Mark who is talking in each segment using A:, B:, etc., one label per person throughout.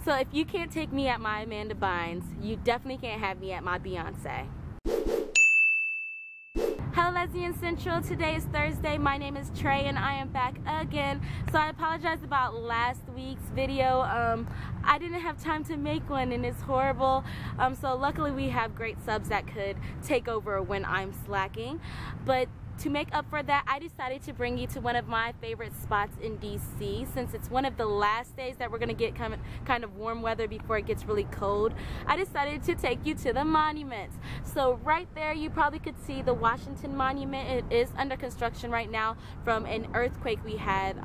A: So if you can't take me at my Amanda Bynes, you definitely can't have me at my Beyonce. Hello Lesbian Central, today is Thursday. My name is Trey and I am back again. So I apologize about last week's video. I didn't have time to make one and it's horrible. So luckily we have great subs that could take over when I'm slacking. But to make up for that, I decided to bring you to one of my favorite spots in DC. Since it's one of the last days that we're gonna get kind of warm weather before it gets really cold, I decided to take you to the monuments. So right there you probably could see the Washington Monument. It is under construction right now from an earthquake we had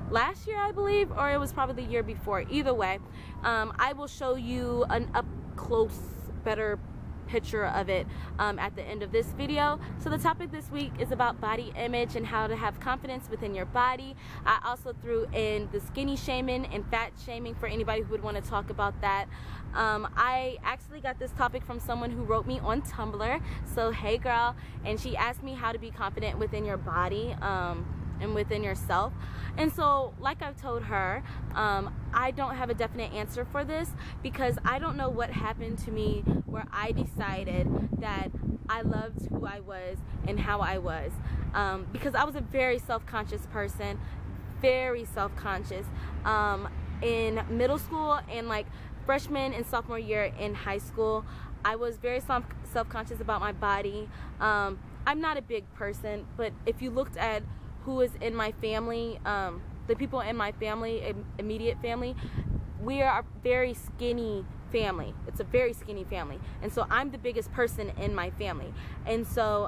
A: last year, I believe, or it was probably the year before. Either way, I will show you an up close, better picture of it at the end of this video. So the topic this week is about body image and how to have confidence within your body. I also threw in the skinny shaming and fat shaming for anybody who would want to talk about that. I actually got this topic from someone who wrote me on Tumblr, so hey girl, and she asked me how to be confident within your body and within yourself. And so like I've told her, I don't have a definite answer for this because I don't know what happened to me where I decided that I loved who I was and how I was, because I was a very self-conscious person, very self-conscious in middle school and like freshman and sophomore year in high school. I was very self-conscious about my body. I'm not a big person, but if you looked at who is in my family, the people in my family, immediate family, we are a very skinny family. It's a very skinny family, and so I'm the biggest person in my family. And so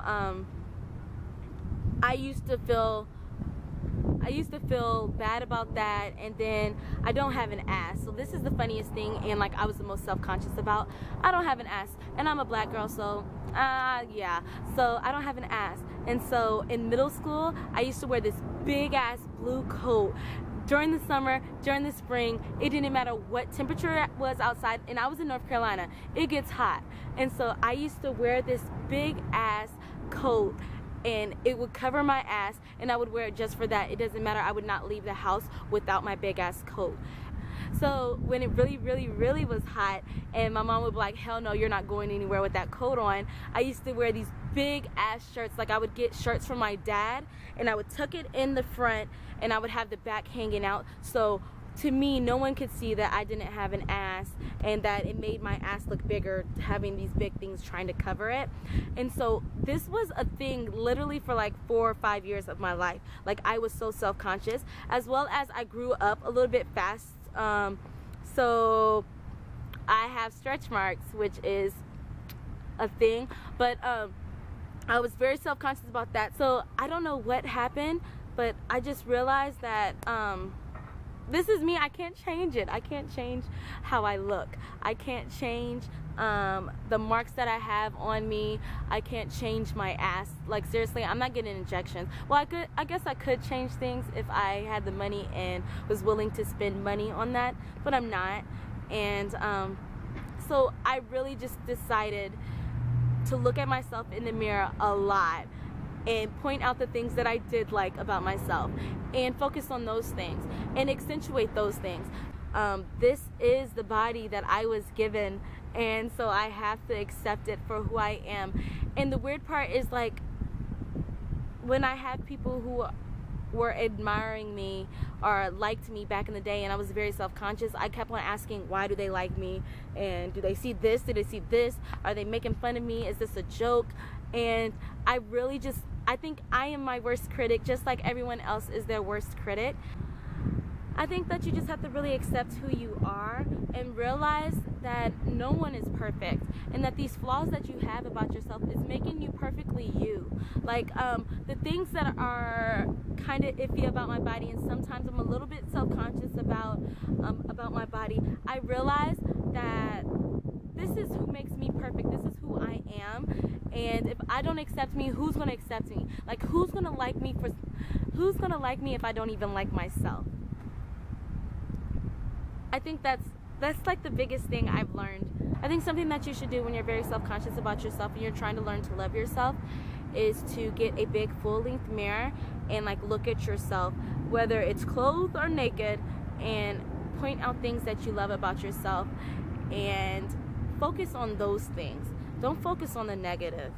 A: I used to feel bad about that, and then I don't have an ass. So this is the funniest thing, and like I was the most self-conscious about. I don't have an ass, and I'm a black girl, so yeah. So I don't have an ass, and so in middle school, I used to wear this big ass blue coat. During the summer, during the spring, it didn't matter what temperature it was outside, and I was in North Carolina. It gets hot, and so I used to wear this big ass coat, and it would cover my ass, and I would wear it just for that. It doesn't matter. I would not leave the house without my big ass coat. So when it really was hot and my mom would be like, hell no, you're not going anywhere with that coat on, I used to wear these big ass shirts. Like I would get shirts from my dad and I would tuck it in the front and I would have the back hanging out, so to me no one could see that I didn't have an ass and that it made my ass look bigger having these big things trying to cover it. And so this was a thing literally for like 4 or 5 years of my life. Like I was so self-conscious, as well as I grew up a little bit fast, so I have stretch marks, which is a thing, but I was very self-conscious about that. So I don't know what happened, but I just realized that this is me. I can't change it. I can't change how I look. I can't change the marks that I have on me. I can't change my ass. Like seriously, I'm not getting injections. Well, I guess I could change things if I had the money and was willing to spend money on that, but I'm not. And so I really just decided to look at myself in the mirror a lot and point out the things that I did like about myself and focus on those things and accentuate those things. This is the body that I was given, and so I have to accept it for who I am. And the weird part is, like, when I had people who were admiring me or liked me back in the day and I was very self-conscious, I kept on asking, why do they like me? And do they see this? Do they see this? Are they making fun of me? Is this a joke? And I really just, I think I am my worst critic, just like everyone else is their worst critic. I think that you just have to really accept who you are and realize that no one is perfect, and that these flaws that you have about yourself is making you perfectly you. Like the things that are kind of iffy about my body, and sometimes I'm a little bit self-conscious about my body, I realize that this is who makes me perfect. This is who I am, and if I don't accept me, who's gonna accept me? Like who's gonna like me if I don't even like myself? I think that's like the biggest thing I've learned. I think something that you should do when you're very self-conscious about yourself and you're trying to learn to love yourself is to get a big full-length mirror and like look at yourself, whether it's clothed or naked, and point out things that you love about yourself and focus on those things. Don't focus on the negative,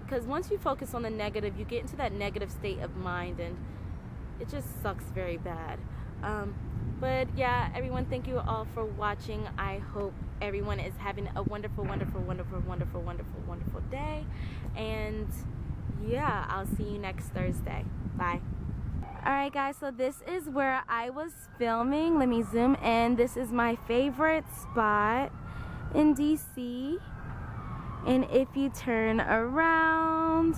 A: because once you focus on the negative, you get into that negative state of mind and it just sucks very bad. But yeah, everyone, thank you all for watching. I hope everyone is having a wonderful, wonderful, wonderful, wonderful, wonderful, wonderful day. And yeah, I'll see you next Thursday. Bye. Alright guys, so this is where I was filming. Let me zoom in. This is my favorite spot in DC. And if you turn around,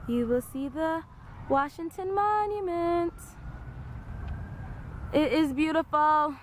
A: you will see the Washington Monument. It is beautiful.